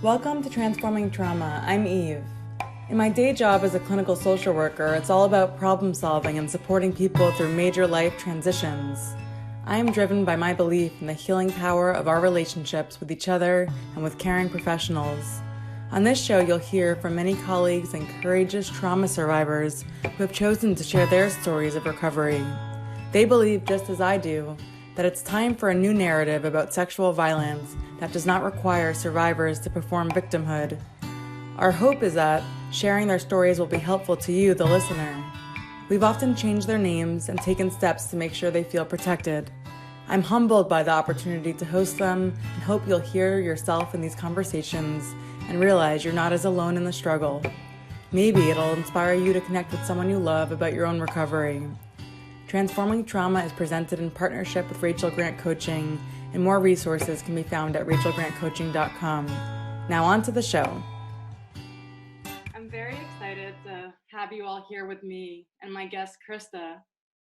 Welcome to Transforming Trauma. I'm Eve. In my day job as a clinical social worker, it's all about problem solving and supporting people through major life transitions. I am driven by my belief in the healing power of our relationships with each other and with caring professionals. On this show, you'll hear from many colleagues and courageous trauma survivors who have chosen to share their stories of recovery. They believe, just as I do, that it's time for a new narrative about sexual violence that does not require survivors to perform victimhood. Our hope is that sharing their stories will be helpful to you, the listener. We've often changed their names and taken steps to make sure they feel protected. I'm humbled by the opportunity to host them and hope you'll hear yourself in these conversations and realize you're not as alone in the struggle. Maybe it'll inspire you to connect with someone you love about your own recovery. Transforming Trauma is presented in partnership with Rachel Grant Coaching, and more resources can be found at rachelgrantcoaching.com. Now on to the show. I'm very excited to have you all here with me and my guest, Krista,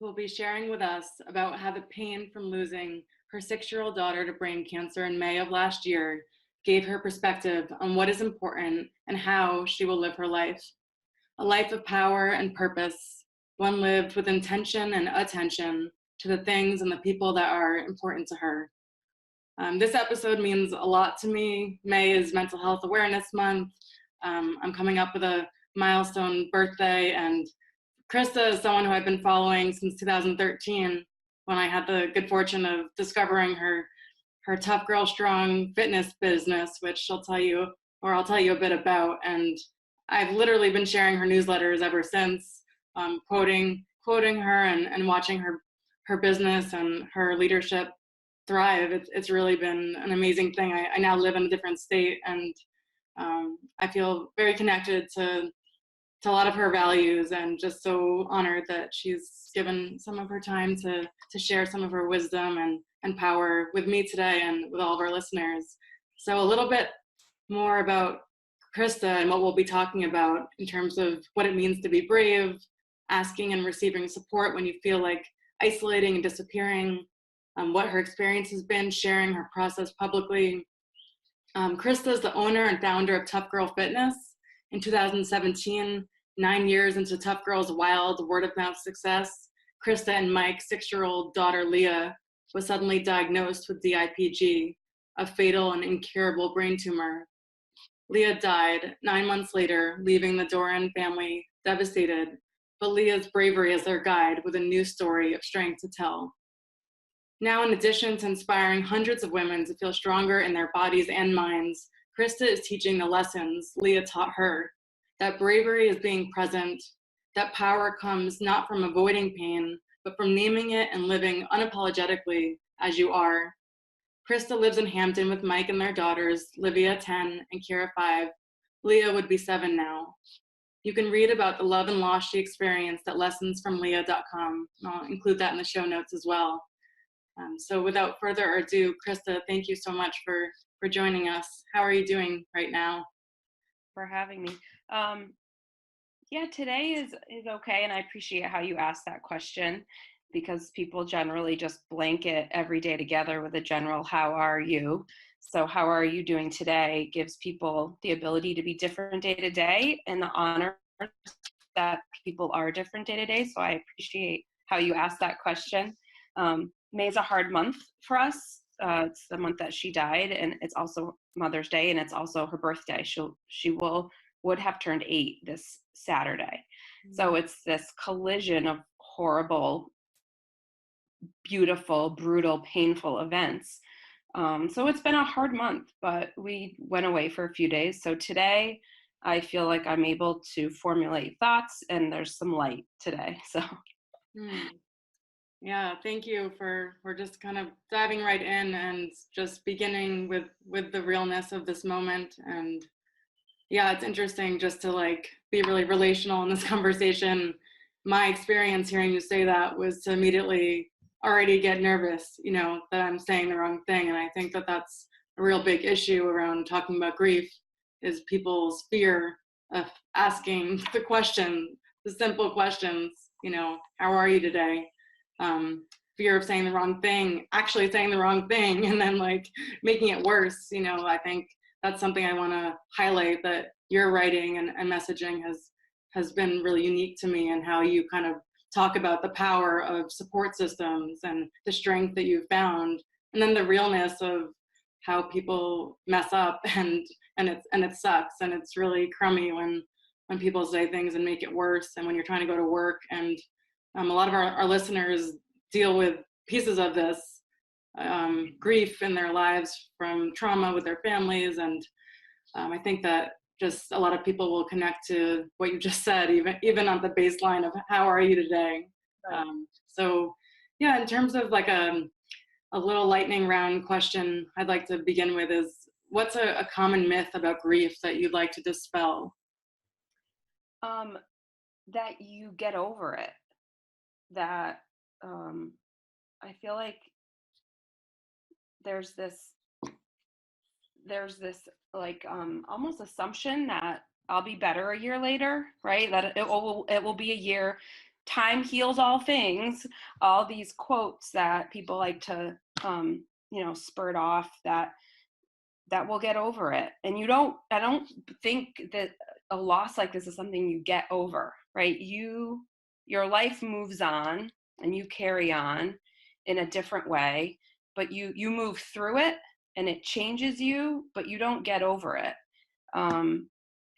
who will be sharing with us about how the pain from losing her 6-year-old daughter to brain cancer in May of last year gave her perspective on what is important and how she will live her life. A life of power and purpose, one lived with intention and attention to the things and the people that are important to her. This episode means a lot to me. May is Mental Health Awareness Month. I'm coming up with a milestone birthday, and Krista is someone who I've been following since 2013 when I had the good fortune of discovering her Tough Girl Strong fitness business, which I'll tell you a bit about. And I've literally been sharing her newsletters ever since, quoting her and watching her business and her leadership thrive. It's really been an amazing thing. I now live in a different state, and I feel very connected to a lot of her values, and just so honored that she's given some of her time to share some of her wisdom and power with me today and with all of our listeners. So a little bit more about Krista and what we'll be talking about in terms of what it means to be brave, asking and receiving support when you feel like isolating and disappearing, what her experience has been, sharing her process publicly. Krista is the owner and founder of Tough Girl Fitness. In 2017, 9 years into Tough Girl's wild word-of-mouth success, Krista and Mike's 6-year-old daughter, Leah, was suddenly diagnosed with DIPG, a fatal and incurable brain tumor. Leah died 9 months later, leaving the Doran family devastated, but Leah's bravery is their guide with a new story of strength to tell. Now, in addition to inspiring hundreds of women to feel stronger in their bodies and minds, Krista is teaching the lessons Leah taught her, that bravery is being present, that power comes not from avoiding pain, but from naming it and living unapologetically as you are. Krista lives in Hampton with Mike and their daughters, Livia 10 and Kira 5. Leah would be 7 now. You can read about the love and loss she experienced at lessonsfromleah.com. I'll include that in the show notes as well. So without further ado, Krista, thank you so much for joining us. How are you doing right now? For having me. Yeah, today is okay, and I appreciate how you asked that question, because people generally just blanket every day together with a general "how are you?" So how are you doing today gives people the ability to be different day to day, and the honor that people are different day to day. So I appreciate how you asked that question. May is a hard month for us. It's the month that she died, and it's also Mother's Day, and it's also her birthday. She would have turned 8 this Saturday. Mm-hmm. So it's this collision of horrible, beautiful, brutal, painful events. So it's been a hard month, but we went away for a few days. So today I feel like I'm able to formulate thoughts, and there's some light today. So. Yeah, thank you for just kind of diving right in and just beginning with the realness of this moment. And yeah, it's interesting just to like be really relational in this conversation. My experience hearing you say that was to immediately already get nervous, that I'm saying the wrong thing. And I think that that's a real big issue around talking about grief, is people's fear of asking the simple questions, how are you today? Fear of saying the wrong thing, actually saying the wrong thing, and then like making it worse. I think that's something I want to highlight, that your writing and messaging has been really unique to me, and how you kind of talk about the power of support systems and the strength that you've found, and then the realness of how people mess up, and it sucks, and it's really crummy when people say things and make it worse, and when you're trying to go to work. And a lot of our listeners deal with pieces of this grief in their lives from trauma with their families, and I think that just a lot of people will connect to what you just said, even on the baseline of how are you today. Right. So yeah, in terms of like a little lightning round question I'd like to begin with is, what's a common myth about grief that you'd like to dispel? That you get over it. That I feel like there's this like almost assumption that I'll be better a year later, right? That it will be a year. Time heals all things. All these quotes that people like to spurt off, that we'll get over it. And I don't think that a loss like this is something you get over, right? Your life moves on and you carry on in a different way, but you move through it and it changes you, but you don't get over it.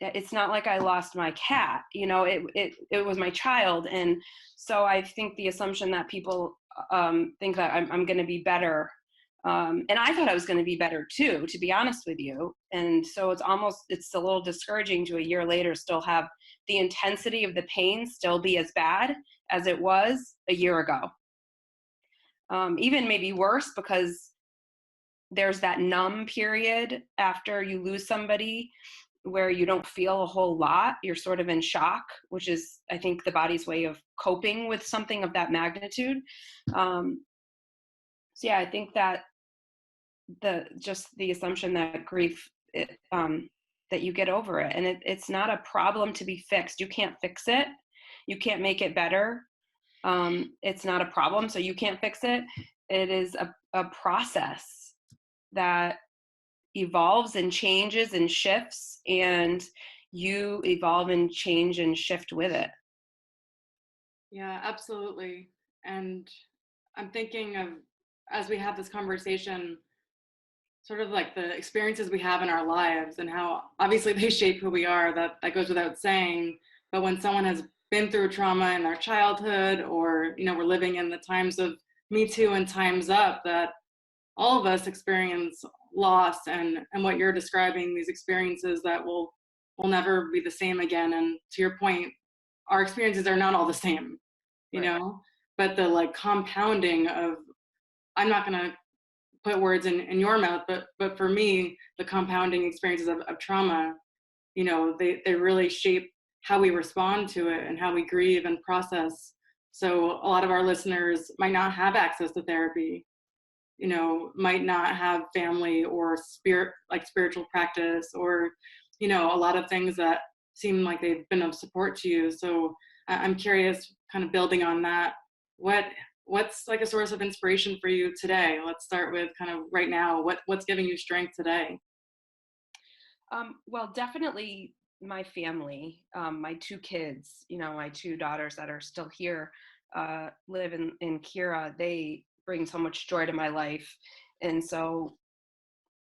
It's not like I lost my cat, it was my child. And so I think the assumption that people think that I'm going to be better, and I thought I was going to be better too, to be honest with you. And so it's a little discouraging to a year later still have the intensity of the pain still be as bad as it was a year ago. Even maybe worse, because there's that numb period after you lose somebody where you don't feel a whole lot. You're sort of in shock, which is, I think, the body's way of coping with something of that magnitude. So yeah, I think that the assumption that grief, that you get over it, and it's not a problem to be fixed. You can't fix it. You can't make it better. It's not a problem, so you can't fix it. It is a process that evolves and changes and shifts, and you evolve and change and shift with it. Yeah, absolutely. And I'm thinking of, as we have this conversation, sort of like the experiences we have in our lives and how obviously they shape who we are. That goes without saying. But when someone has been through trauma in their childhood, or we're living in the times of Me Too and Time's Up, that all of us experience loss, and what you're describing, these experiences that will never be the same again. And to your point, our experiences are not all the same, Right. but the like compounding of, I'm not going to put words in your mouth, but for me, the compounding experiences of trauma, they really shape how we respond to it and how we grieve and process. So a lot of our listeners might not have access to therapy, might not have family or spiritual practice, or, a lot of things that seem like they've been of support to you. So I'm curious, kind of building on that, what's like a source of inspiration for you today? Let's start with kind of right now, what's giving you strength today? Well, definitely my family, my two kids, my two daughters that are still here, live in Kira. They bring so much joy to my life. And so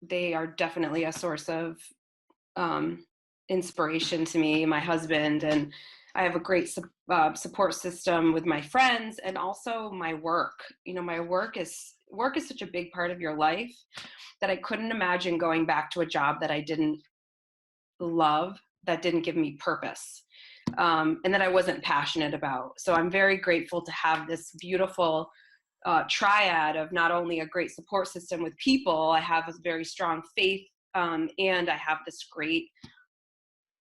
they are definitely a source of inspiration to me, my husband, and I have a great support system with my friends, and also my work. My work is such a big part of your life that I couldn't imagine going back to a job that I didn't love, that didn't give me purpose, and that I wasn't passionate about. So I'm very grateful to have this beautiful triad of not only a great support system with people, I have a very strong faith, and I have this great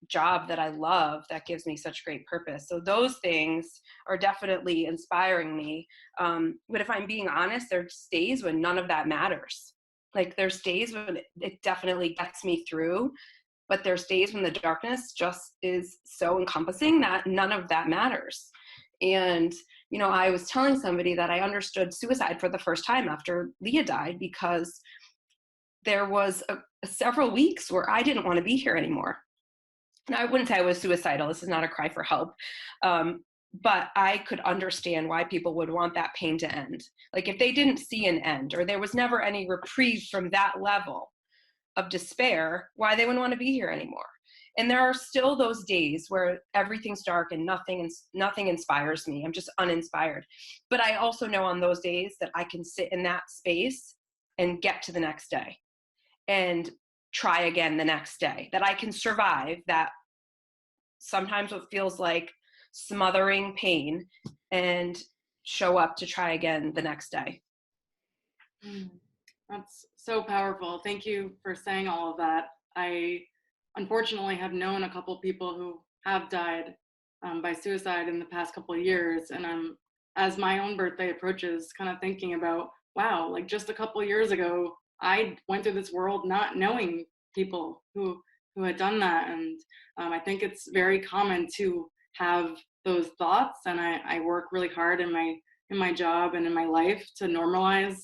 job that I love that gives me such great purpose. So those things are definitely inspiring me. But if I'm being honest, there's days when none of that matters. Like there's days when it definitely gets me through, but there's days when the darkness just is so encompassing that none of that matters. And, I was telling somebody that I understood suicide for the first time after Leah died, because there was several weeks where I didn't want to be here anymore. And I wouldn't say I was suicidal. This is not a cry for help. But I could understand why people would want that pain to end. Like if they didn't see an end, or there was never any reprieve from that level of despair, why they wouldn't want to be here anymore. And there are still those days where everything's dark and nothing inspires me. I'm just uninspired. But I also know on those days that I can sit in that space and get to the next day and try again the next day, that I can survive that sometimes what feels like smothering pain and show up to try again the next day. That's so powerful. Thank you for saying all of that. I unfortunately have known a couple people who have died by suicide in the past couple of years, and I'm, as my own birthday approaches, kind of thinking about, wow, like just a couple of years ago, I went through this world not knowing people who had done that, and I think it's very common to have those thoughts, and I work really hard in my job and in my life to normalize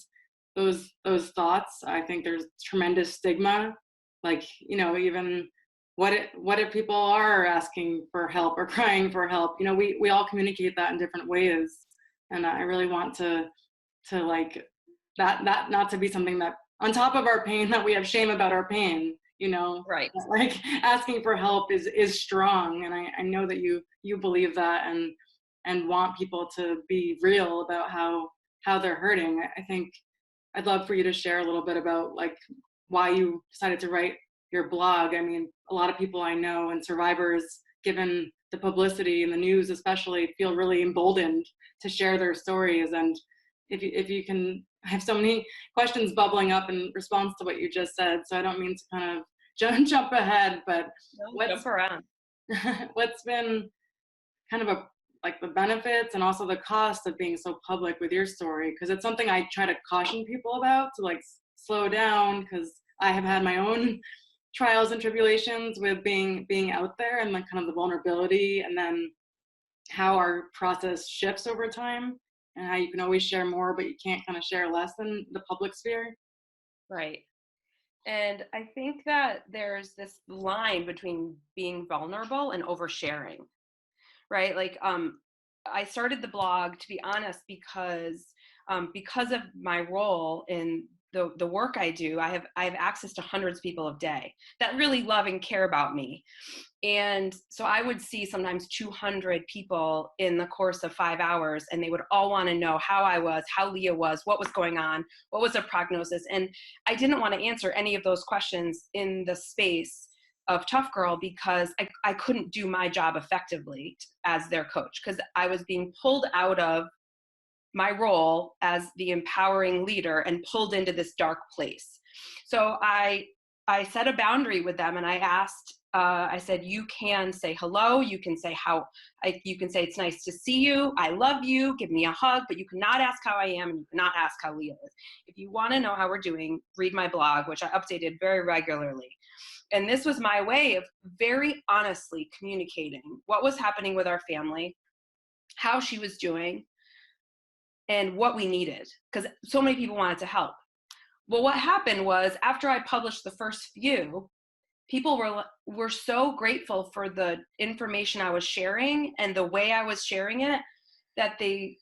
those thoughts. I think there's tremendous stigma, like, you know, even what if people are asking for help or crying for help, you know, we all communicate that in different ways, and I really want to like that not to be something that on top of our pain, that we have shame about our pain, you know. Right. Like asking for help is strong, and I know that you believe that and want people to be real about how they're hurting. I think I'd love for you to share a little bit about like why you decided to write your blog. I mean, a lot of people I know and survivors, given the publicity and the news especially, feel really emboldened to share their stories. And if you can, I have so many questions bubbling up in response to what you just said, so I don't mean to kind of jump ahead, but Jump around. what's been kind of like the benefits and also the cost of being so public with your story? Because it's something I try to caution people about, to like slow down, because I have had my own trials and tribulations with being out there, and like kind of the vulnerability, and then how our process shifts over time, and how you can always share more, but you can't kind of share less in the public sphere. Right. And I think that there's this line between being vulnerable and oversharing, right? Like, I started the blog, to be honest, because of my role in the work I do. I have access to hundreds of people a day that really love and care about me. And so I would see sometimes 200 people in the course of 5 hours, and they would all want to know how I was, how Leah was, what was going on, what was the prognosis. And I didn't want to answer any of those questions in the space of Tough Girl, because I couldn't do my job effectively as their coach, because I was being pulled out of my role as the empowering leader and pulled into this dark place. So I set a boundary with them, and I asked, I said, you can say hello, you can say you can say it's nice to see you, I love you, give me a hug, but you cannot ask how I am, and you cannot ask how Leah is. If you want to know how we're doing, read my blog, which I updated very regularly. And this was my way of very honestly communicating what was happening with our family, how she was doing, and what we needed, because so many people wanted to help. Well, what happened was, after I published the first few, people were so grateful for the information I was sharing and the way I was sharing it, that they,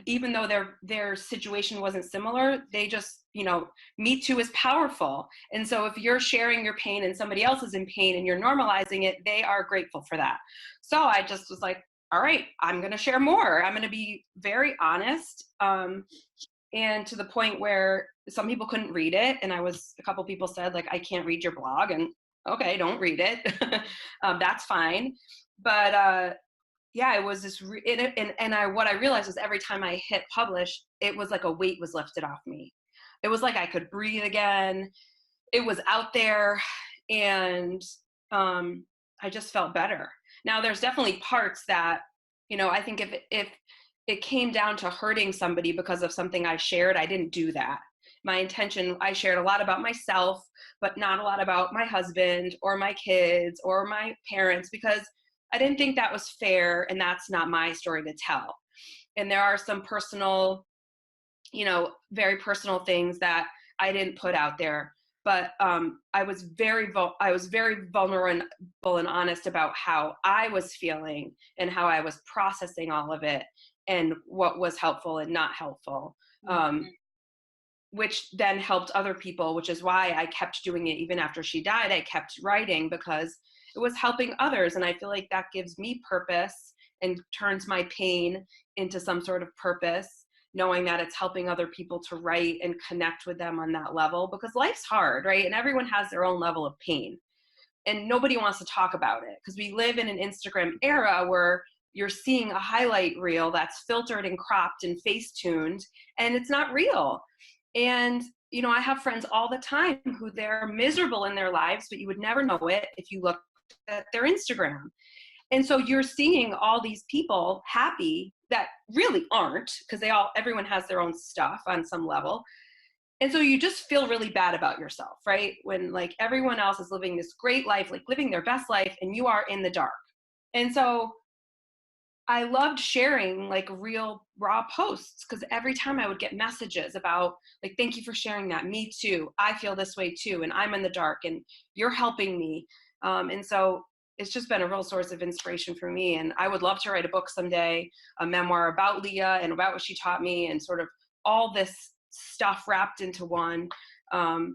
even though their situation wasn't similar, they just, you know, Me Too is powerful. And so if you're sharing your pain and somebody else is in pain and you're normalizing it, they are grateful for that. So I just was like, all right, I'm going to share more. I'm going to be very honest. And to the point where some people couldn't read it. And a couple people said, like, I can't read your blog. And okay, don't read it. That's fine. But yeah, it was this, what I realized was every time I hit publish, it was like a weight was lifted off me. It was like I could breathe again. It was out there, and I just felt better. Now, there's definitely parts that, you know, I think if it came down to hurting somebody because of something I shared, I didn't do that. My intention, I shared a lot about myself, but not a lot about my husband or my kids or my parents, because I didn't think that was fair, and that's not my story to tell. And there are some personal, you know, very personal things that I didn't put out there. But I was very vulnerable and honest about how I was feeling and how I was processing all of it and what was helpful and not helpful, which then helped other people, which is why I kept doing it even after she died. I kept writing because it was helping others. And I feel like that gives me purpose and turns my pain into some sort of purpose, knowing that it's helping other people to write and connect with them on that level, because life's hard, right? And everyone has their own level of pain and nobody wants to talk about it because we live in an Instagram era where you're seeing a highlight reel that's filtered and cropped and face-tuned, and it's not real. And, you know, I have friends all the time who they're miserable in their lives, but you would never know it if you looked at their Instagram. And so you're seeing all these people happy that really aren't, because everyone has their own stuff on some level. And so you just feel really bad about yourself, right? When like everyone else is living this great life, like living their best life, and you are in the dark. And so I loved sharing like real raw posts, because every time I would get messages about like, thank you for sharing that. Me too. I feel this way too. And I'm in the dark and you're helping me. And so it's just been a real source of inspiration for me. And I would love to write a book someday, a memoir about Leah and about what she taught me, and sort of all this stuff wrapped into one,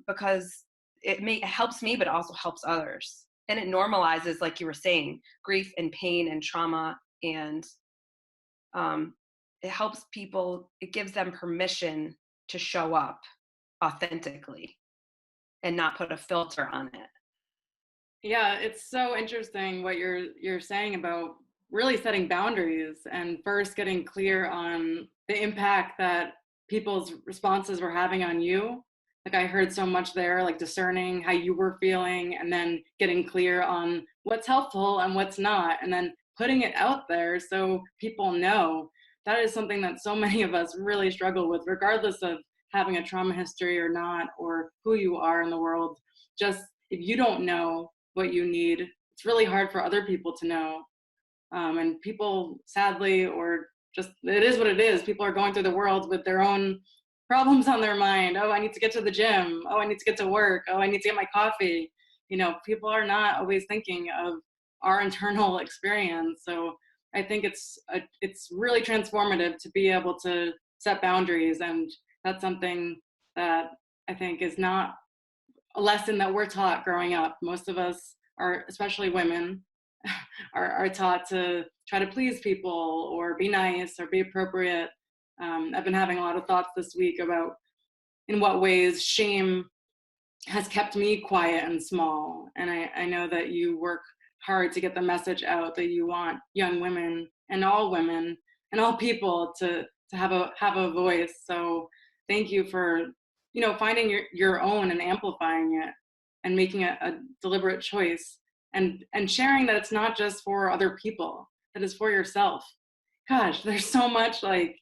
because it helps me, but also helps others. And it normalizes, like you were saying, grief and pain and trauma. And it helps people, it gives them permission to show up authentically and not put a filter on it. Yeah, it's so interesting what you're saying about really setting boundaries and first getting clear on the impact that people's responses were having on you. Like I heard so much there, like discerning how you were feeling and then getting clear on what's helpful and what's not, and then putting it out there so people know. That is something that so many of us really struggle with, regardless of having a trauma history or not, or who you are in the world. Just if you don't know what you need, it's really hard for other people to know. And people, sadly, or just, it is what it is. People are going through the world with their own problems on their mind. Oh, I need to get to the gym. Oh, I need to get to work. Oh, I need to get my coffee. You know, people are not always thinking of our internal experience. So I think it's really transformative to be able to set boundaries. And that's something that I think is not a lesson that we're taught growing up. Most of us are, especially women, are taught to try to please people or be nice or be appropriate. I've been having a lot of thoughts this week about in what ways shame has kept me quiet and small. And I know that you work hard to get the message out that you want young women and all people to have a voice. So thank you for, you know, finding your own and amplifying it and making a deliberate choice and sharing that it's not just for other people, that it's for yourself. Gosh, there's so much like,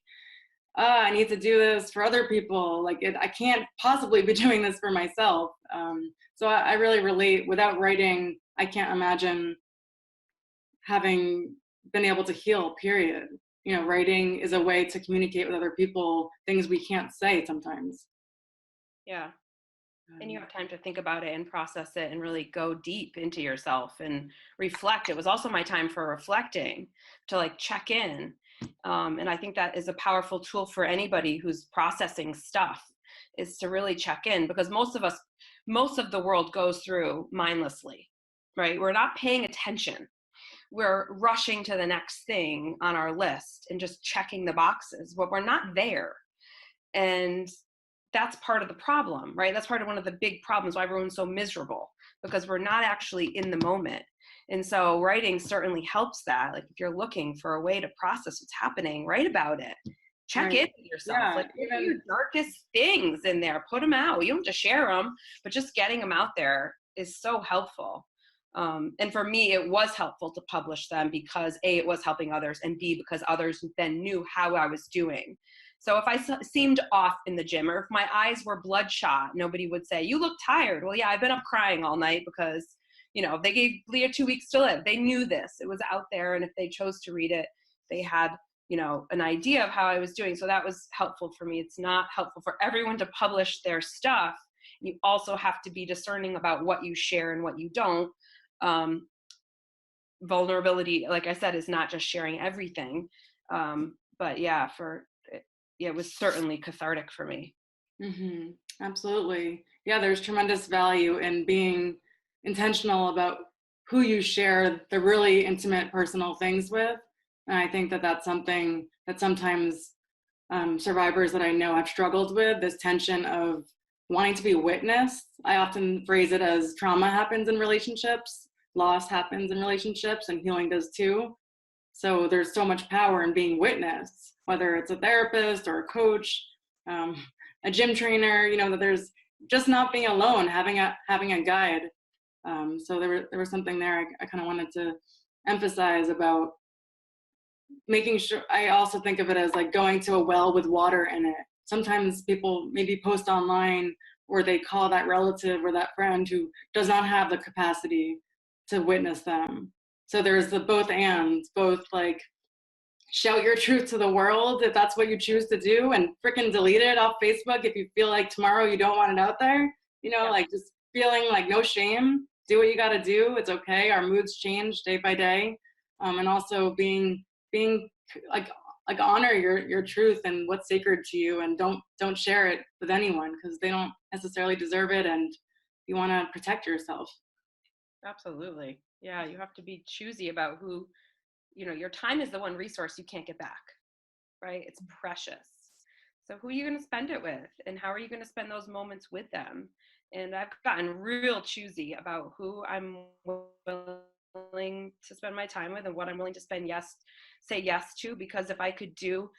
I need to do this for other people. Like I can't possibly be doing this for myself. So I really relate. Without writing, I can't imagine having been able to heal, period. You know, writing is a way to communicate with other people, things we can't say sometimes. Yeah. And you have time to think about it and process it and really go deep into yourself and reflect. It was also my time for reflecting, to like check in. And I think that is a powerful tool for anybody who's processing stuff, is to really check in, because most of the world goes through mindlessly, right? We're not paying attention. We're rushing to the next thing on our list and just checking the boxes, but we're not there. And that's part of the problem, right? That's part of one of the big problems why everyone's so miserable, because we're not actually in the moment. And so writing certainly helps that. Like if you're looking for a way to process what's happening, write about it. Check in with yourself. Yeah, like even your darkest things in there, put them out. You don't have to share them, but just getting them out there is so helpful. And for me, it was helpful to publish them because A, it was helping others, and B, because others then knew how I was doing. So if I seemed off in the gym, or if my eyes were bloodshot, nobody would say, you look tired. Well, yeah, I've been up crying all night because, you know, they gave Leah 2 weeks to live. They knew this. It was out there. And if they chose to read it, they had an idea of how I was doing. So that was helpful for me. It's not helpful for everyone to publish their stuff. You also have to be discerning about what you share and what you don't. Vulnerability, like I said, is not just sharing everything. But yeah, it was certainly cathartic for me. Mm-hmm. Absolutely. Yeah, there's tremendous value in being intentional about who you share the really intimate personal things with. And I think that that's something that sometimes survivors that I know have struggled with, this tension of wanting to be witnessed. I often phrase it as trauma happens in relationships, loss happens in relationships, and healing does too. So there's so much power in being witnessed, whether it's a therapist or a coach, a gym trainer, that there's just not being alone, having a guide. So there was something there I kind of wanted to emphasize about making sure. I also think of it as like going to a well with water in it. Sometimes people maybe post online or they call that relative or that friend who does not have the capacity to witness them. So there's the both like shout your truth to the world if that's what you choose to do, and freaking delete it off Facebook if you feel like tomorrow you don't want it out there. Like just feeling like no shame, do what you got to do. It's okay. Our moods change day by day. And also being like honor your truth and what's sacred to you, and don't share it with anyone because they don't necessarily deserve it, and you want to protect yourself. Absolutely. Yeah, you have to be choosy about who, your time is the one resource you can't get back, right? It's precious. So who are you going to spend it with, and how are you going to spend those moments with them? And I've gotten real choosy about who I'm willing to spend my time with and what I'm willing to say yes to, because if I could do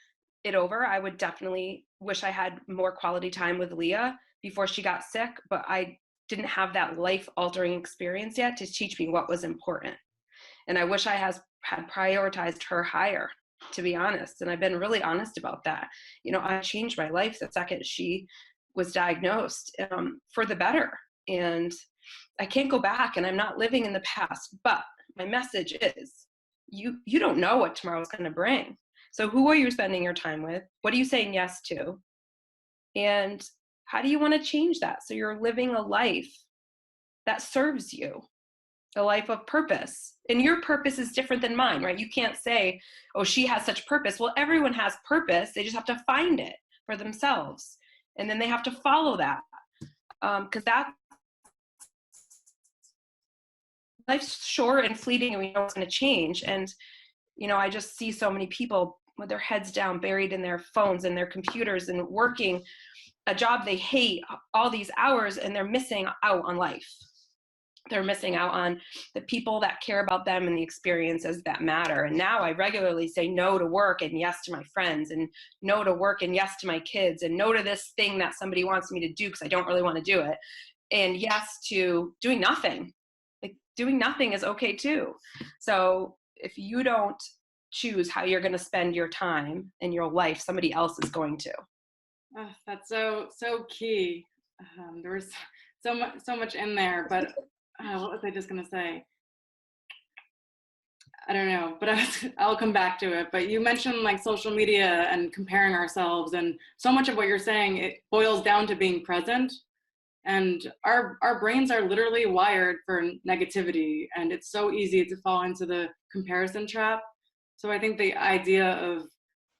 it over, I would definitely wish I had more quality time with Leah before she got sick, but I didn't have that life-altering experience yet to teach me what was important. And I wish I had prioritized her higher, to be honest. And I've been really honest about that. I changed my life the second she was diagnosed, for the better. And I can't go back, and I'm not living in the past. But my message is, you don't know what tomorrow's going to bring. So who are you spending your time with? What are you saying yes to? And how do you want to change that so you're living a life that serves you, a life of purpose? And your purpose is different than mine, right? You can't say, oh, she has such purpose. Well, everyone has purpose. They just have to find it for themselves. And then they have to follow that. Because life's short and fleeting, and we know it's going to change. And, I just see so many people with their heads down, buried in their phones and their computers, and working a job they hate all these hours, and they're missing out on life. They're missing out on the people that care about them and the experiences that matter. And now I regularly say no to work and yes to my friends, and no to work and yes to my kids, and no to this thing that somebody wants me to do because I don't really want to do it, and yes to doing nothing. Like, doing nothing is okay too. So if you don't choose how you're going to spend your time and your life, somebody else is going to. Oh, that's so key. There was so much in there, but what was I just going to say? I don't know, but I'll come back to it. But you mentioned like social media and comparing ourselves, and so much of what you're saying, it boils down to being present. And our brains are literally wired for negativity, and it's so easy to fall into the comparison trap. So I think the idea of,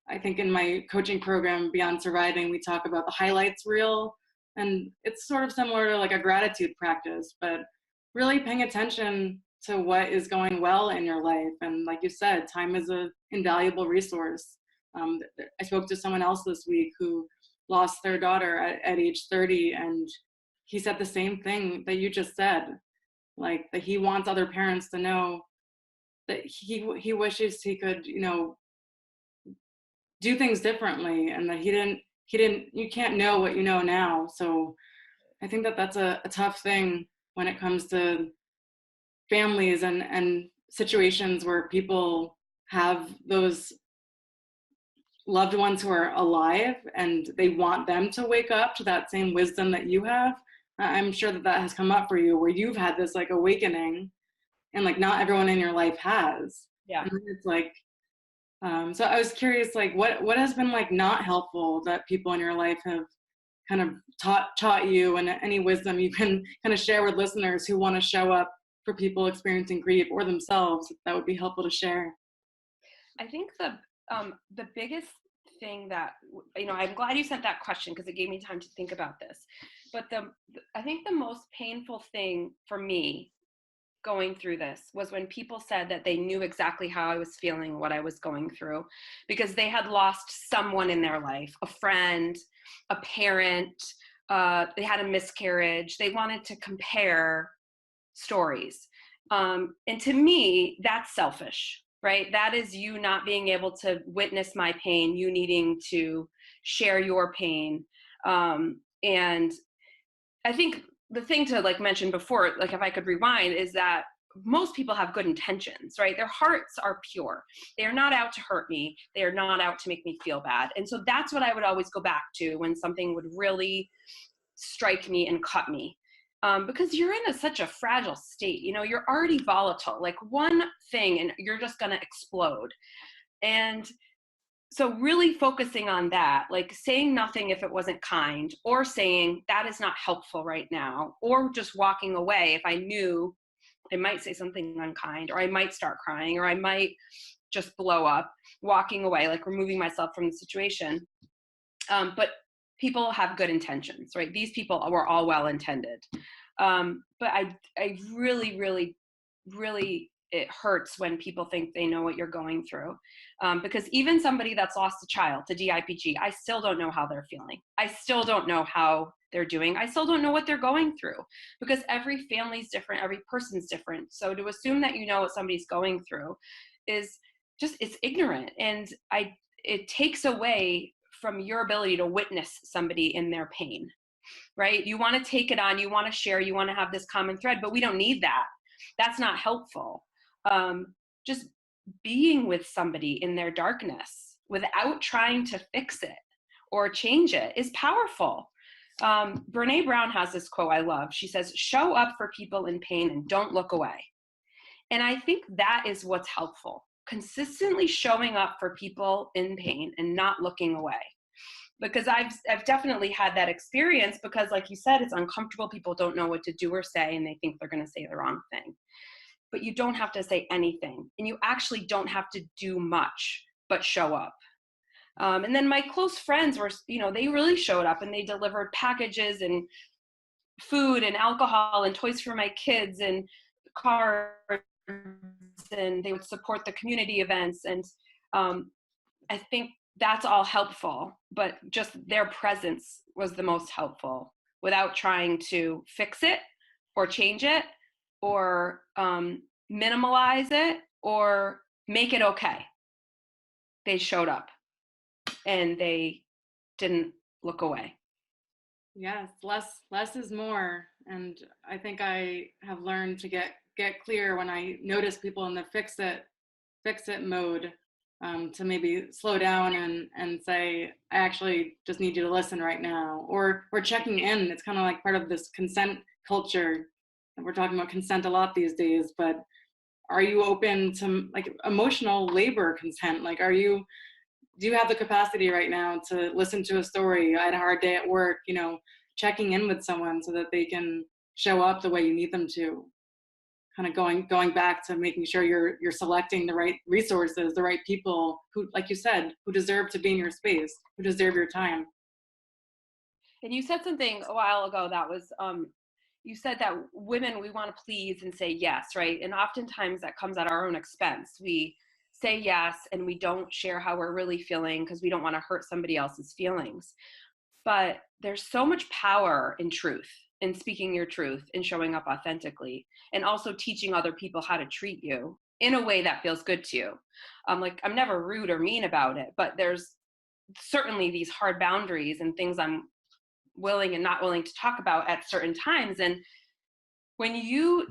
I think in my coaching program, Beyond Surviving, we talk about the highlights reel, and it's sort of similar to like a gratitude practice, but really paying attention to what is going well in your life. And like you said, time is an invaluable resource. I spoke to someone else this week who lost their daughter at age 30, and he said the same thing that you just said, like that he wants other parents to know that he wishes he could, do things differently, and that you can't know what you know now. So I think that that's a tough thing when it comes to families and situations where people have those loved ones who are alive and they want them to wake up to that same wisdom that you have. I'm sure that has come up for you, where you've had this like awakening, and like not everyone in your life has. Yeah. And it's like, So I was curious, like, what has been like not helpful that people in your life have kind of taught you, and any wisdom you can kind of share with listeners who want to show up for people experiencing grief or themselves, that would be helpful to share. I think the biggest thing that, I'm glad you sent that question because it gave me time to think about this. But I think the most painful thing for me going through this was when people said that they knew exactly how I was feeling, what I was going through, because they had lost someone in their life, a friend, a parent, they had a miscarriage. They wanted to compare stories. And to me, that's selfish, right? That is you not being able to witness my pain, you needing to share your pain. And I think the thing to like mention before, like if I could rewind, is that most people have good intentions, right? Their hearts are pure. They are not out to hurt me. They are not out to make me feel bad. And so that's what I would always go back to when something would really strike me and cut me. Because you're in such a fragile state, you're already volatile, like one thing and you're just going to explode. And so really focusing on that, like saying nothing if it wasn't kind, or saying that is not helpful right now, or just walking away if I knew I might say something unkind, or I might start crying, or I might just blow up, walking away, like removing myself from the situation. But people have good intentions, right? These people were all well-intended. But I really, really, really, it hurts when people think they know what you're going through. Because even somebody that's lost a child to DIPG, I still don't know how they're feeling. I still don't know how they're doing. I still don't know what they're going through, because every family's different, every person's different. So to assume that you know what somebody's going through is just, it's ignorant. And it takes away from your ability to witness somebody in their pain, right? You want to take it on, you want to share, you want to have this common thread, but we don't need that. That's not helpful. Just being with somebody in their darkness without trying to fix it or change it is powerful. Brene Brown has this quote I love. She says, "Show up for people in pain and don't look away." And I think that is what's helpful. Consistently showing up for people in pain and not looking away. Because I've definitely had that experience, because like you said, it's uncomfortable. People don't know what to do or say, and they think they're going to say the wrong thing. But you don't have to say anything, and you actually don't have to do much but show up. And then my close friends were, they really showed up, and they delivered packages and food and alcohol and toys for my kids and cards, and they would support the community events. And I think that's all helpful, but just their presence was the most helpful, without trying to fix it or change it or minimalize it or make it okay. They showed up and they didn't look away. Yes, less is more. And I think I have learned to get clear when I notice people in the fix it mode, to maybe slow down and say, I actually just need you to listen right now, or checking in. It's kind of like part of this consent culture. We're talking about consent a lot these days, but are you open to like emotional labor consent? Like, do you have the capacity right now to listen to a story? I had a hard day at work, checking in with someone so that they can show up the way you need them to. Kind of going back to making sure you're selecting the right resources, the right people who, like you said, who deserve to be in your space, who deserve your time. And you said something a while ago that was, you said that women, we want to please and say yes, right? And oftentimes that comes at our own expense. We say yes and we don't share how we're really feeling because we don't want to hurt somebody else's feelings. But there's so much power in truth, in speaking your truth and showing up authentically, and also teaching other people how to treat you in a way that feels good to you. I'm never rude or mean about it, but there's certainly these hard boundaries and things I'm willing and not willing to talk about at certain times. And when you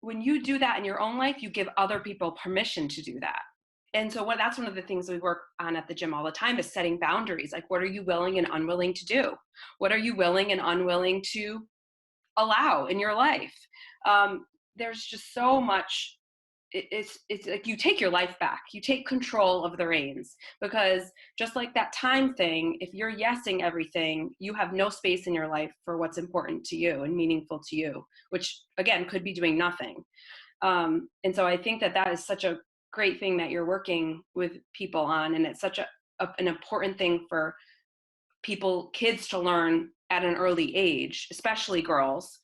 do that in your own life, you give other people permission to do that. And so that's one of the things we work on at the gym all the time, is setting boundaries. Like, what are you willing and unwilling to do? What are you willing and unwilling to allow in your life? There's just so much it's like you take your life back. You take control of the reins, because just like that time thing, if you're yesing everything, you have no space in your life for what's important to you and meaningful to you, which again could be doing nothing. And so I think that that is such a great thing that you're working with people on, and it's such an important thing for kids to learn at an early age, especially girls.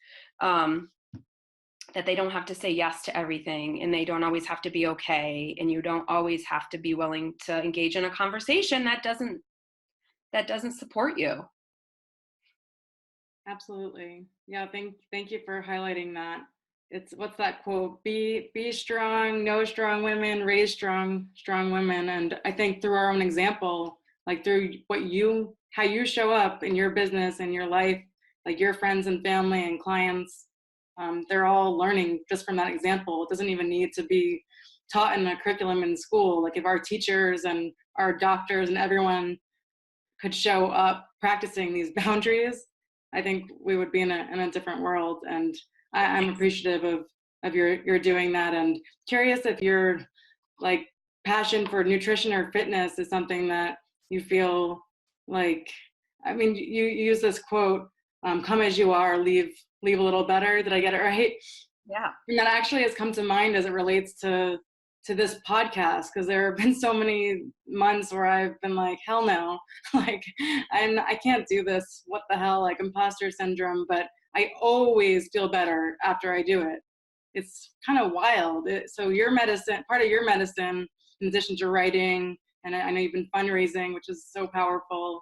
That they don't have to say yes to everything, and they don't always have to be okay, and you don't always have to be willing to engage in a conversation that doesn't support you. Absolutely. Yeah, thank you for highlighting that. It's, what's that quote? Be strong, know strong women, raise strong women. And I think through our own example, like through how you show up in your business and your life, like your friends and family and clients, they're all learning just from that example. It doesn't even need to be taught in a curriculum in school. Like if our teachers and our doctors and everyone could show up practicing these boundaries, I think we would be in a different world. And I'm appreciative of your doing that, and curious if your like passion for nutrition or fitness is something that you feel like, I mean, you use this quote, come as you are, leave a little better. Did I get it right? Yeah. And that actually has come to mind as it relates to this podcast, because there have been so many months where I've been like, hell no, like, I can't do this. What the hell, like imposter syndrome, but I always feel better after I do it. It's kind of wild. So part of your medicine, in addition to writing, and I know you've been fundraising, which is so powerful,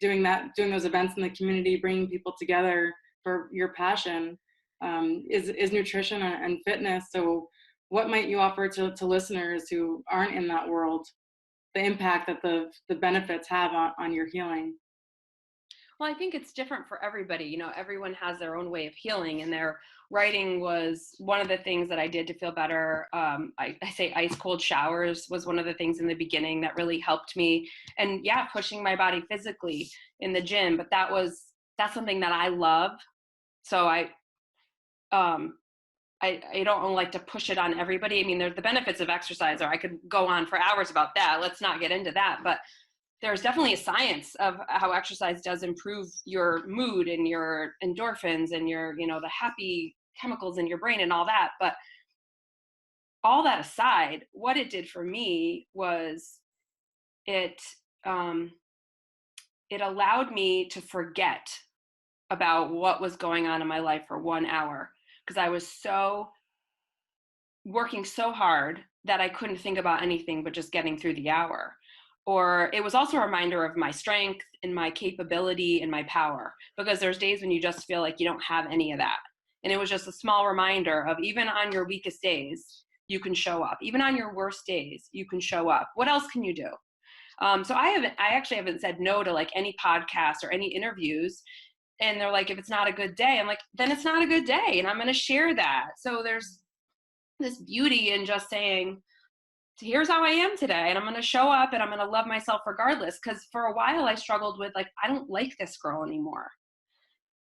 doing those events in the community, bringing people together for your passion, is nutrition and fitness. So what might you offer to listeners who aren't in that world, the impact that the benefits have on your healing? Well, I think it's different for everybody. You know, everyone has their own way of healing, and their writing was one of the things that I did to feel better. I say ice cold showers was one of the things in the beginning that really helped me. And yeah, pushing my body physically in the gym, but that's something that I love. So I don't like to push it on everybody. I mean, there's the benefits of exercise, or I could go on for hours about that. Let's not get into that. But there's definitely a science of how exercise does improve your mood and your endorphins and your, the happy chemicals in your brain and all that. But all that aside, what it did for me was it allowed me to forget about what was going on in my life for 1 hour, because I was working so hard that I couldn't think about anything but just getting through the hour. Or it was also a reminder of my strength and my capability and my power, because there's days when you just feel like you don't have any of that. And it was just a small reminder of, even on your weakest days, you can show up. Even on your worst days, you can show up. What else can you do? So I actually haven't said no to like any podcasts or any interviews. And they're like, if it's not a good day, I'm like, then it's not a good day. And I'm going to share that. So there's this beauty in just saying, here's how I am today, and I'm going to show up, and I'm going to love myself regardless. Because for a while I struggled with, like, I don't like this girl anymore.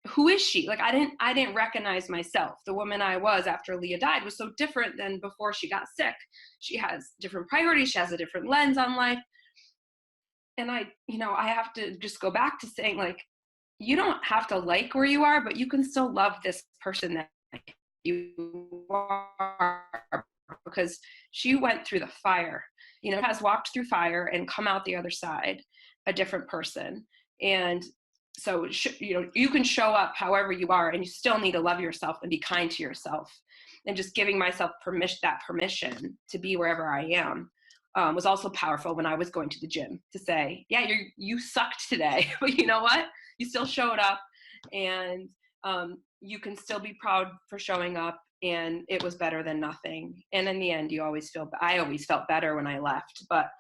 Who is she? Like, I didn't recognize myself. The woman I was after Leah died was so different than before she got sick. She has different priorities. She has a different lens on life. And I have to just go back to saying, like, you don't have to like where you are, but you can still love this person that you are, because she went through the fire, has walked through fire and come out the other side a different person. And so, you can show up however you are, and you still need to love yourself and be kind to yourself. And just giving myself permission to be wherever I am was also powerful when I was going to the gym, to say, yeah, you sucked today, but you know what? You still showed up, and you can still be proud for showing up, and it was better than nothing. And in the end, I always felt better when I left. But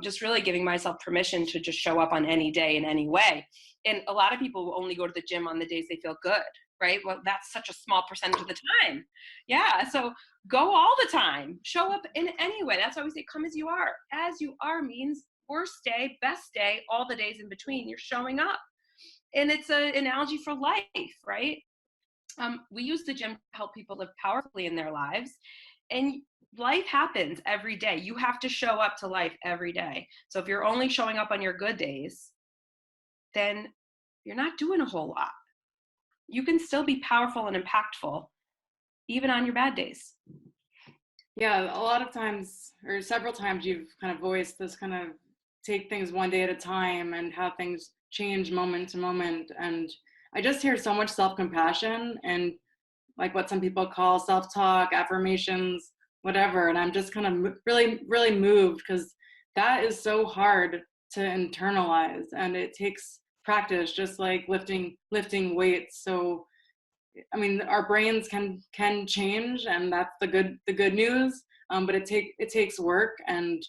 just really giving myself permission to just show up on any day in any way. And a lot of people will only go to the gym on the days they feel good, right? Well, that's such a small percentage of the time. Yeah, so go all the time. Show up in any way. That's why we say, come as you are. As you are means worst day, best day, all the days in between, you're showing up. And it's an analogy for life, right? We use the gym to help people live powerfully in their lives. and life happens every day. You have to show up to life every day. So if you're only showing up on your good days, then you're not doing a whole lot. You can still be powerful and impactful even on your bad days. Yeah, a lot of times, or several times, you've kind of voiced this kind of take things one day at a time and how things change moment to moment. And I just hear so much self-compassion and like what some people call self-talk, affirmations, whatever. And I'm just kind of really, really moved because that is so hard to internalize, and it takes practice, just like lifting weights. So I mean, our brains can change, and that's the good news. But it takes work, and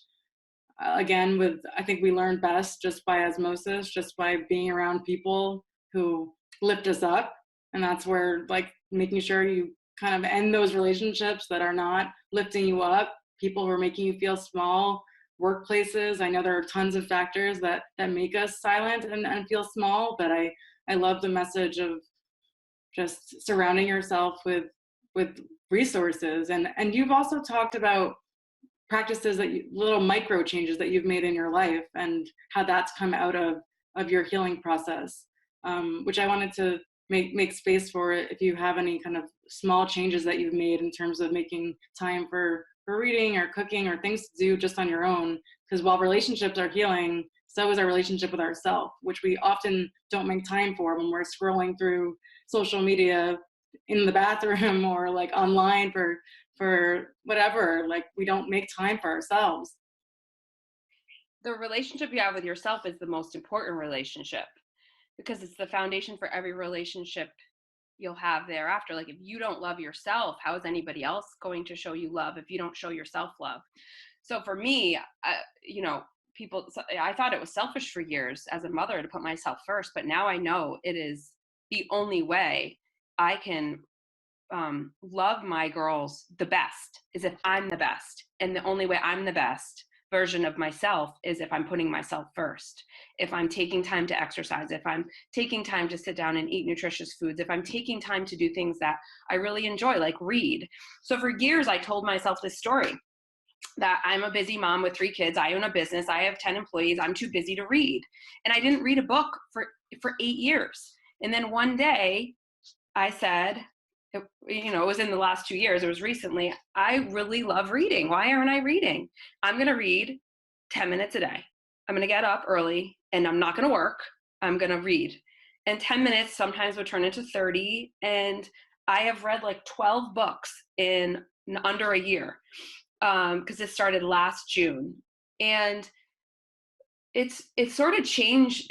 again, I think we learn best just by osmosis, just by being around people who lift us up, and that's where like making sure you kind of end those relationships that are not lifting you up, people who are making you feel small, workplaces. I know there are tons of factors that make us silent and feel small, but I love the message of just surrounding yourself with resources. And you've also talked about practices little micro changes that you've made in your life and how that's come out of your healing process, which I wanted to make space for if you have any kind of small changes that you've made in terms of making time for reading or cooking or things to do just on your own. Because while relationships are healing, so is our relationship with ourselves, which we often don't make time for when we're scrolling through social media in the bathroom or like online for whatever. Like, we don't make time for ourselves. The relationship you have with yourself is the most important relationship, because it's the foundation for every relationship you'll have thereafter. Like, if you don't love yourself, how is anybody else going to show you love if you don't show yourself love? So for me, I thought it was selfish for years as a mother to put myself first, but now I know it is the only way I can love my girls the best is if I'm the best. And the only way I'm the best version of myself is if I'm putting myself first. If I'm taking time to exercise, if I'm taking time to sit down and eat nutritious foods, if I'm taking time to do things that I really enjoy, like read. So for years, I told myself this story that I'm a busy mom with 3 kids. I own a business. I have 10 employees. I'm too busy to read. And I didn't read a book for 8 years. And then one day I said, it was in the last 2 years, it was recently, I really love reading. Why aren't I reading? I'm going to read 10 minutes a day. I'm going to get up early and I'm not going to work. I'm going to read. And 10 minutes sometimes would turn into 30. And I have read like 12 books in under a year, because it started last June. And it sort of changes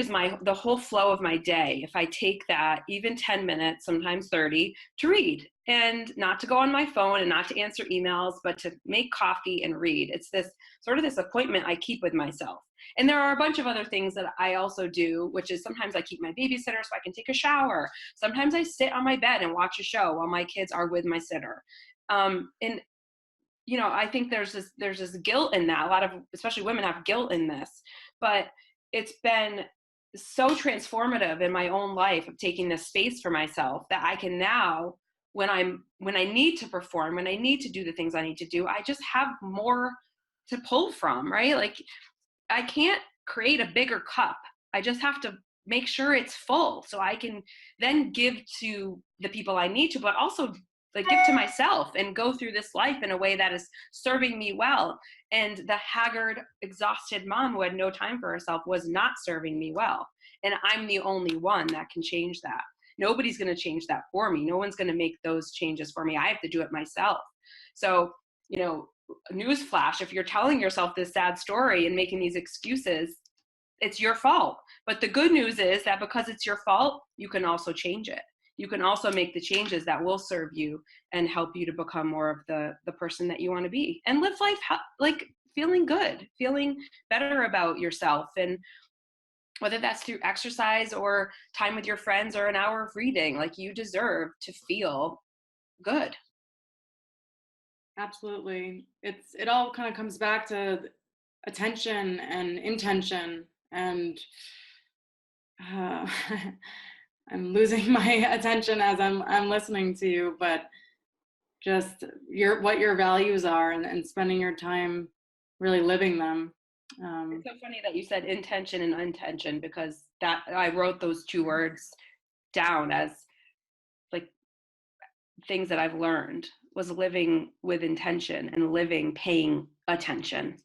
the whole flow of my day if I take that even 10 minutes, sometimes 30, to read, and not to go on my phone and not to answer emails, but to make coffee and read. It's this appointment I keep with myself. And there are a bunch of other things that I also do, which is sometimes I keep my babysitter so I can take a shower. Sometimes I sit on my bed and watch a show while my kids are with my sitter. I think there's this guilt in that. A lot of, especially women, have guilt in this, but it's been so transformative in my own life of taking this space for myself that I can now, when I need to perform, when I need to do the things I need to do, I just have more to pull from, right? Like, I can't create a bigger cup. I just have to make sure it's full so I can then give to the people I need to, but also like give to myself and go through this life in a way that is serving me well. And the haggard, exhausted mom who had no time for herself was not serving me well. And I'm the only one that can change that. Nobody's going to change that for me. No one's going to make those changes for me. I have to do it myself. So, newsflash, if you're telling yourself this sad story and making these excuses, it's your fault. But the good news is that because it's your fault, you can also change it. You can also make the changes that will serve you and help you to become more of the person that you want to be and live life like feeling good, feeling better about yourself. And whether that's through exercise or time with your friends or an hour of reading, like, you deserve to feel good. Absolutely. It all kind of comes back to attention and intention, and I'm losing my attention as I'm listening to you, but just what your values are, and spending your time really living them. It's so funny that you said intention and intention, because that I wrote those two words down as like things that I've learned, was living with intention and living paying attention.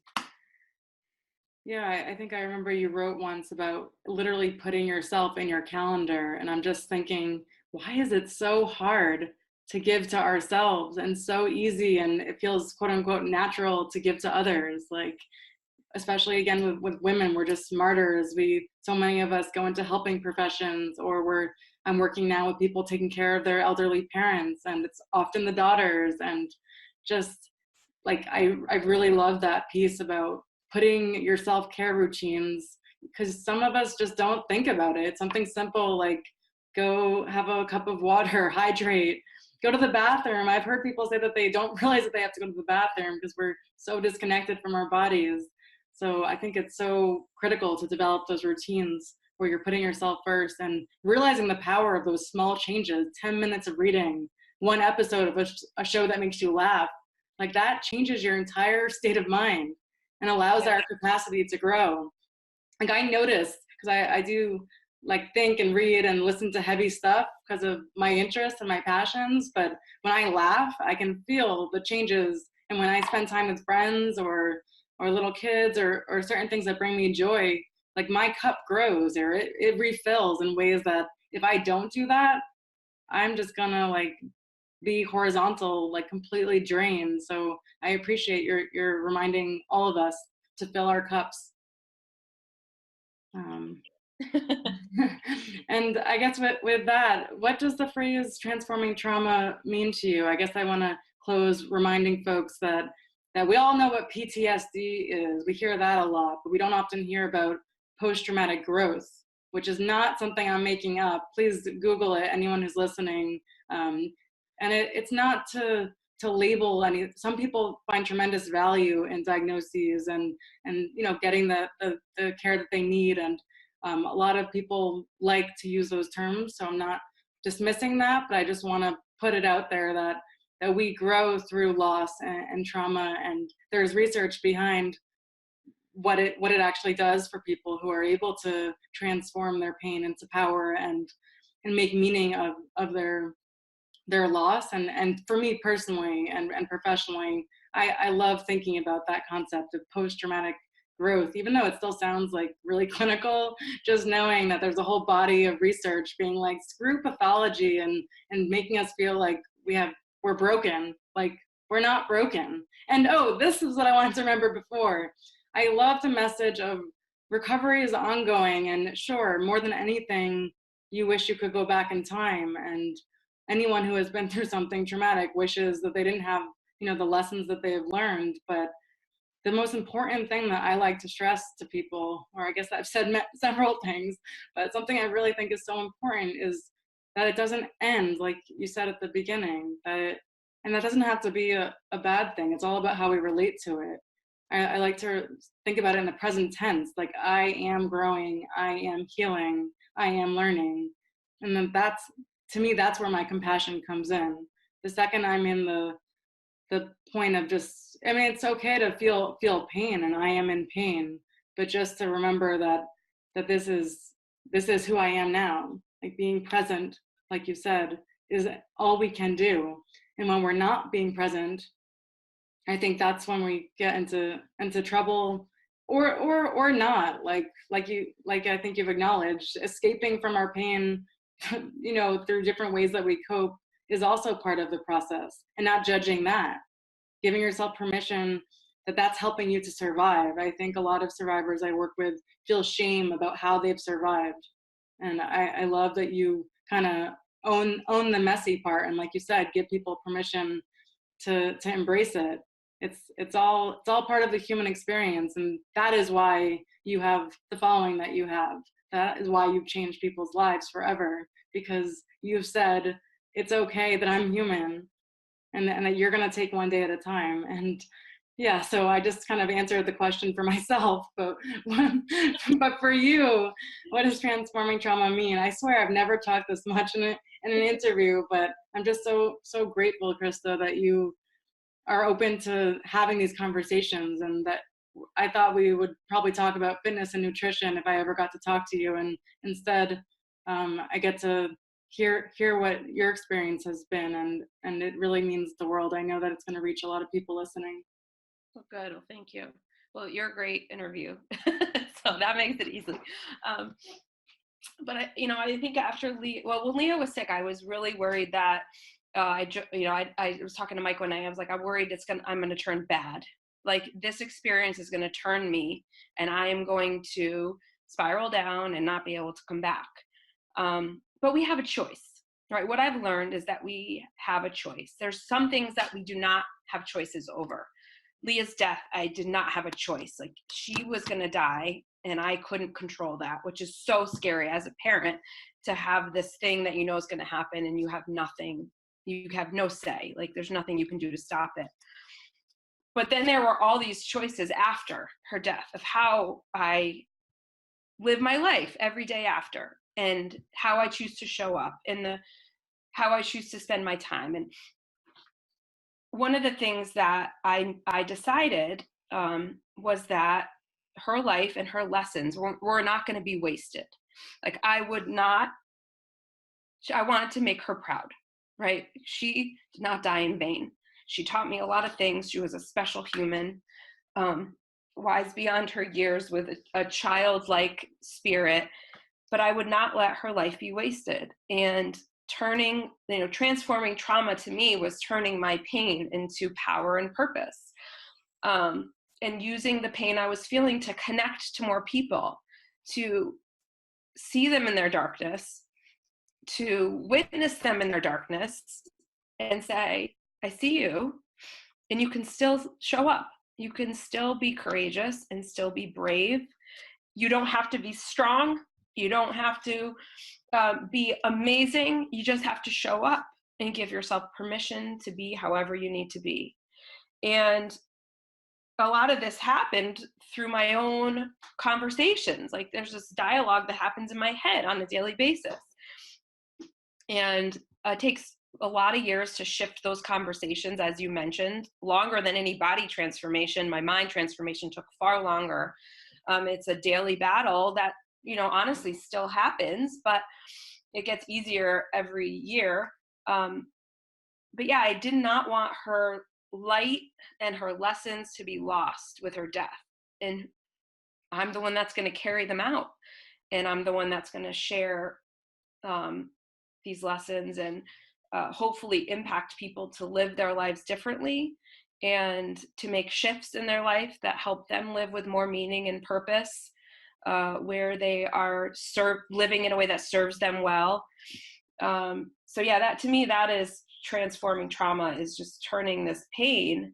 Yeah, I think I remember you wrote once about literally putting yourself in your calendar, and I'm just thinking, why is it so hard to give to ourselves and so easy, and it feels quote unquote natural to give to others? Like, especially again with women, we're just martyrs. So many of us go into helping professions, or I'm working now with people taking care of their elderly parents, and it's often the daughters. And just like, I really love that piece about putting your self-care routines, because some of us just don't think about it. It's something simple like go have a cup of water, hydrate, go to the bathroom. I've heard people say that they don't realize that they have to go to the bathroom because we're so disconnected from our bodies. So I think it's so critical to develop those routines where you're putting yourself first and realizing the power of those small changes. 10 minutes of reading, one episode of a show that makes you laugh, like that changes your entire state of mind and allows our capacity to grow. Like, I noticed, because I do like think and read and listen to heavy stuff because of my interests and my passions, but when I laugh, I can feel the changes. And when I spend time with friends or little kids or certain things that bring me joy, like my cup grows, or it refills in ways that if I don't do that, I'm just gonna like be horizontal, like completely drained. So I appreciate your reminding all of us to fill our cups. And I guess with that, what does the phrase transforming trauma mean to you? I guess I want to close reminding folks that we all know what PTSD is. We hear that a lot, but we don't often hear about post-traumatic growth, which is not something I'm making up. Please Google it, anyone who's listening. And it's not to label any. Some people find tremendous value in diagnoses and getting the care that they need, and a lot of people like to use those terms, so I'm not dismissing that, but I just want to put it out there that we grow through loss and trauma, and there's research behind what it actually does for people who are able to transform their pain into power and make meaning of their loss. And for me personally and professionally, I love thinking about that concept of post-traumatic growth, even though it still sounds like really clinical. Just knowing that there's a whole body of research being like, screw pathology and making us feel like we're broken. Like, we're not broken. And this is what I wanted to remember before. I love the message of recovery is ongoing, and sure, more than anything, you wish you could go back in time, and anyone who has been through something traumatic wishes that they didn't have the lessons that they have learned. But the most important thing that I like to stress to people, or I guess I've said several things, but something I really think is so important, is that it doesn't end, like you said at the beginning, and that doesn't have to be a bad thing. It's all about how we relate to it. I like to think about it in the present tense, like I am growing, I am healing, I am learning. And then to me, that's where my compassion comes in. The second I'm in the point of just, it's okay to feel pain, and I am in pain, but just to remember that this is who I am now. Like, being present, like you said, is all we can do. And when we're not being present, I think that's when we get into trouble, or not. Like I think you've acknowledged, escaping from our pain, through different ways that we cope is also part of the process, and not judging that. Giving yourself permission that that's helping you to survive. I think a lot of survivors I work with feel shame about how they've survived. And I love that you kind of own the messy part, and like you said, give people permission to embrace it. It's all part of the human experience, and that is why you have the following that you have. That is why you've changed people's lives forever, because you've said it's okay that I'm human, and that you're going to take one day at a time. And yeah, so I just kind of answered the question for myself, but for you, what does transforming trauma mean? I swear I've never talked this much in an interview, but I'm just so grateful, Krista, that you are open to having these conversations, and that I thought we would probably talk about fitness and nutrition if I ever got to talk to you, and instead I get to hear what your experience has been, and it really means the world. I know that it's going to reach a lot of people listening. Well, good. Well, thank you. Well, you're a great interview, so that makes it easy. But I think after when Leo was sick, I was really worried that I was talking to Mike one night. I was like, I'm worried I'm going to turn bad. Like, this experience is going to turn me, and I am going to spiral down and not be able to come back. But we have a choice, right? What I've learned is that we have a choice. There's some things that we do not have choices over. Leah's death, I did not have a choice. Like, she was going to die, and I couldn't control that, which is so scary as a parent, to have this thing that you know is going to happen and you have nothing, you have no say. Like, there's nothing you can do to stop it. But then there were all these choices after her death of how I live my life every day after, and how I choose to show up, and how I choose to spend my time. And one of the things that I decided was that her life and her lessons were not going to be wasted. Like, I wanted to make her proud, right? She did not die in vain. She taught me a lot of things. She was a special human, wise beyond her years, with a childlike spirit, but I would not let her life be wasted. And transforming trauma to me was turning my pain into power and purpose, and using the pain I was feeling to connect to more people, to see them in their darkness, to witness them in their darkness, and say, I see you, and you can still show up. You can still be courageous and still be brave. You don't have to be strong. You don't have to be amazing. You just have to show up and give yourself permission to be however you need to be. And a lot of this happened through my own conversations. Like, there's this dialogue that happens in my head on a daily basis. And it takes a lot of years to shift those conversations, as you mentioned, longer than any body transformation. My mind transformation took far longer. It's a daily battle that, honestly still happens, but it gets easier every year. But yeah, I did not want her light and her lessons to be lost with her death. And I'm the one that's going to carry them out. And I'm the one that's going to share these lessons and hopefully impact people to live their lives differently and to make shifts in their life that help them live with more meaning and purpose, where they are living in a way that serves them well. So yeah, that to me, that is transforming trauma, is just turning this pain,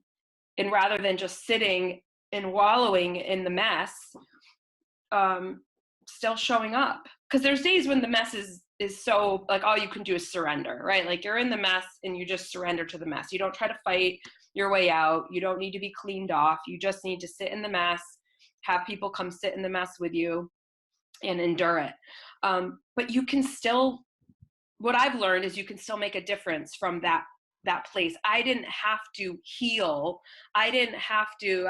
and rather than just sitting and wallowing in the mess, still showing up. Because there's days when the mess is so, like, all you can do is surrender, right? Like, you're in the mess and you just surrender to the mess. You don't try to fight your way out. You don't need to be cleaned off. You just need to sit in the mess, have people come sit in the mess with you, and endure it. But you can still, what I've learned is you can still make a difference from that place. I didn't have to heal. I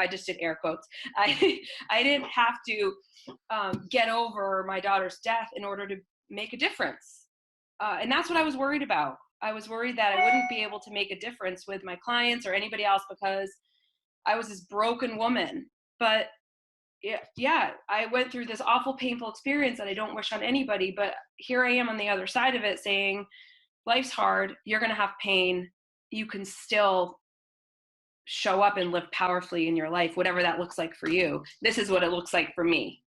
just did air quotes. I didn't have to get over my daughter's death in order to make a difference. And that's what I was worried about. I was worried that I wouldn't be able to make a difference with my clients or anybody else because I was this broken woman. But yeah, I went through this awful, painful experience that I don't wish on anybody. But here I am on the other side of it saying, life's hard. You're going to have pain. You can still show up and live powerfully in your life, whatever that looks like for you. This is what it looks like for me.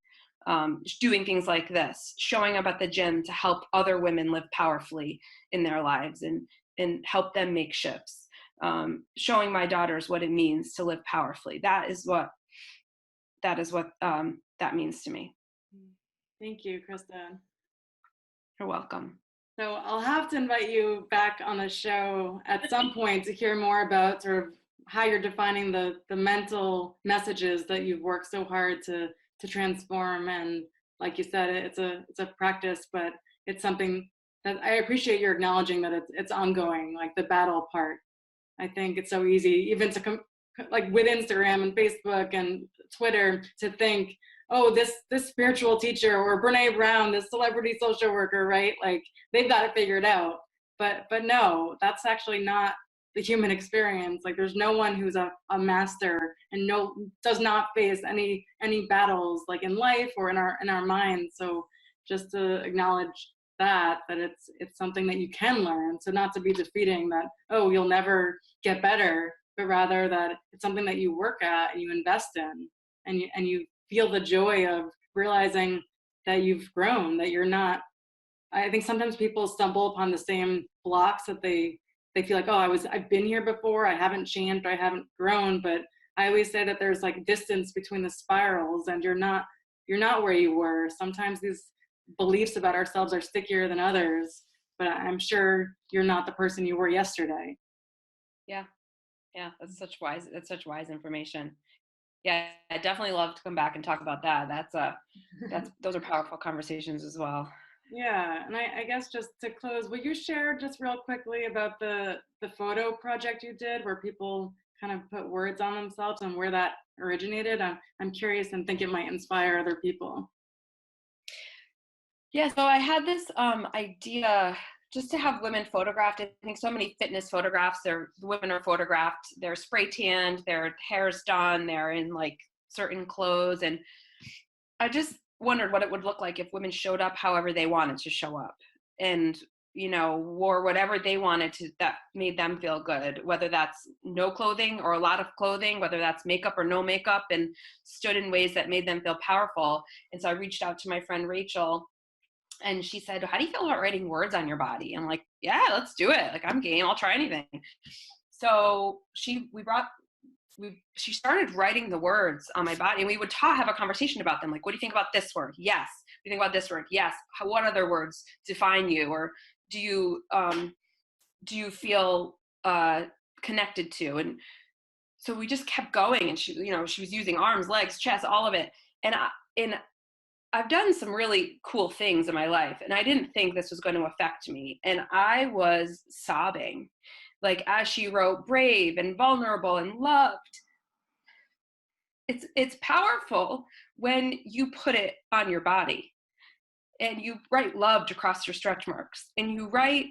Doing things like this, showing up at the gym to help other women live powerfully in their lives and help them make shifts. Showing my daughters what it means to live powerfully. That is what that means to me. Thank you, Krista. You're welcome. So I'll have to invite you back on the show at some point to hear more about sort of how you're defining the mental messages that you've worked so hard to transform. And like you said, it's a practice, but it's something I appreciate your acknowledging that it's ongoing, like the battle part. I think it's so easy, even to like with Instagram and Facebook and Twitter, to think, oh, this spiritual teacher or Brene Brown, this celebrity social worker, right? Like they've got it figured out. But no, that's actually not the human experience. Like there's no one who's a master and does not face any battles like in life or in our minds. So just to acknowledge that it's something that you can learn. So not to be defeating that, oh, you'll never get better, but rather that it's something that you work at and you invest in, and you feel the joy of realizing that you've grown, that you're not. I think sometimes people stumble upon the same blocks that they feel like, oh, I've been here before, I haven't changed, I haven't grown. But I always say that there's like distance between the spirals, and you're not where you were. Sometimes these beliefs about ourselves are stickier than others, but I'm sure you're not the person you were yesterday. Yeah. That's such wise information. Yeah, I definitely love to come back and talk about that. Those are powerful conversations as well. Yeah, and I guess just to close, will you share just real quickly about the photo project you did where people kind of put words on themselves and where that originated? I'm curious and think it might inspire other people. Yeah, so I had this idea just to have women photographed. I think so many fitness photographs, the women are photographed, they're spray tanned, their hair's done, they're in like certain clothes. And I just wondered what it would look like if women showed up however they wanted to show up, and wore whatever they wanted to, that made them feel good, whether that's no clothing or a lot of clothing, whether that's makeup or no makeup, and stood in ways that made them feel powerful. And so I reached out to my friend Rachel, and she said, how do you feel about writing words on your body? I'm like, yeah, let's do it. Like, I'm game, I'll try anything. So she started writing the words on my body, and we would have a conversation about them. Like, what do you think about this word? Yes. What do you think about this word? Yes. What other words define you? Or do you feel connected to? And so we just kept going, and she was using arms, legs, chest, all of it. And I've done some really cool things in my life, and I didn't think this was going to affect me. And I was sobbing, like, as she wrote brave and vulnerable and loved. It's powerful when you put it on your body, and you write loved across your stretch marks, and you write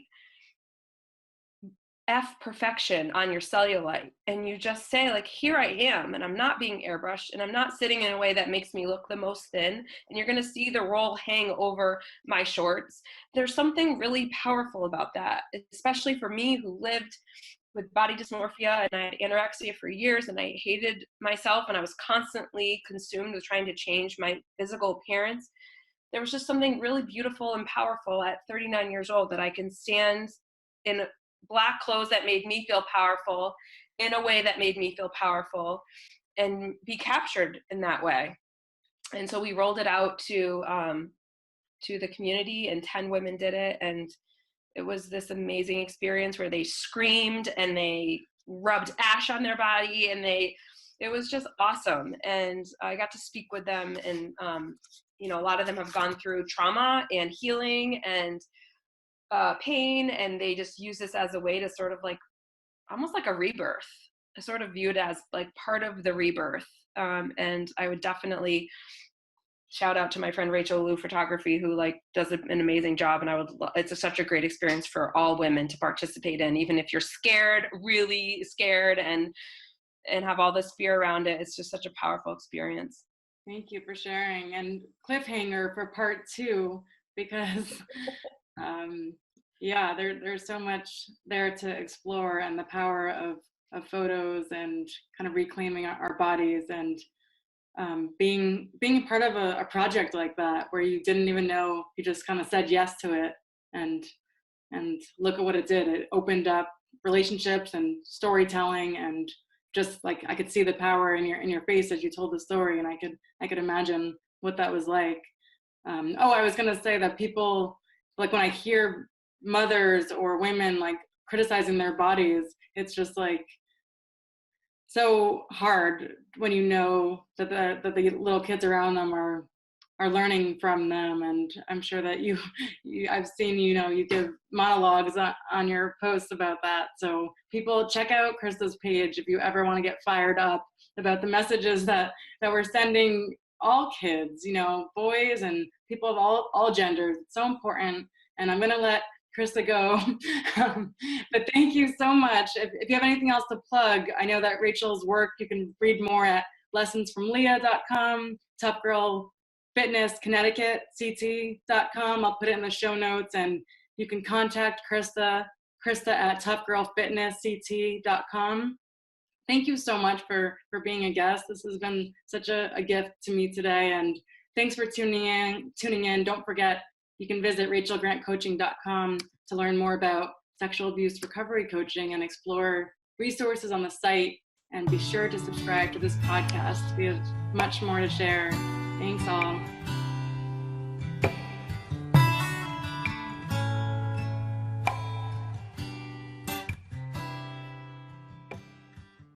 F perfection on your cellulite, and you just say, like, here I am, and I'm not being airbrushed, and I'm not sitting in a way that makes me look the most thin, and you're going to see the roll hang over my shorts. There's something really powerful about that, especially for me, who lived with body dysmorphia, and I had anorexia for years, and I hated myself, and I was constantly consumed with trying to change my physical appearance. There was just something really beautiful and powerful at 39 years old, that I can stand in black clothes that made me feel powerful, in a way that made me feel powerful, and be captured in that way. And so we rolled it out to the community, and 10 women did it. And it was this amazing experience where they screamed and they rubbed ash on their body, and it was just awesome. And I got to speak with them, and a lot of them have gone through trauma and healing and pain, and they just use this as a way to sort of like, almost like a rebirth. I sort of view it as like part of the rebirth. And I would definitely shout out to my friend Rachel Liu Photography, who like does an amazing job. And it's such a great experience for all women to participate in, even if you're scared, really scared, and have all this fear around it. It's just such a powerful experience. Thank you for sharing. And cliffhanger for part 2, because there's so much there to explore, and the power of photos, and kind of reclaiming our bodies, and being a part of a project like that, where you didn't even know, you just kind of said yes to it, and look at what it did. It opened up relationships and storytelling, and just like, I could see the power in your face as you told the story, and I could imagine what that was like. I was gonna say that people, like, when I hear mothers or women like criticizing their bodies, it's just like so hard when you know that the little kids around them are are learning from them. And I'm sure that I've seen, you give monologues on your posts about that. So people check out Krista's page if you ever want to get fired up about the messages that we're sending all kids, boys and people of all genders. It's so important. And I'm going to let Krista go. But thank you so much. If you have anything else to plug, I know that Rachel's work, you can read more at lessonsfromleah.com, Tough Girl Fitness Connecticut, CT.com. I'll put it in the show notes, and you can contact Krista at toughgirlfitnessct.com. Thank you so much for being a guest. This has been such a gift to me today, and thanks for tuning in. Don't forget, you can visit rachelgrantcoaching.com to learn more about sexual abuse recovery coaching and explore resources on the site, and be sure to subscribe to this podcast. We have much more to share. Thanks all.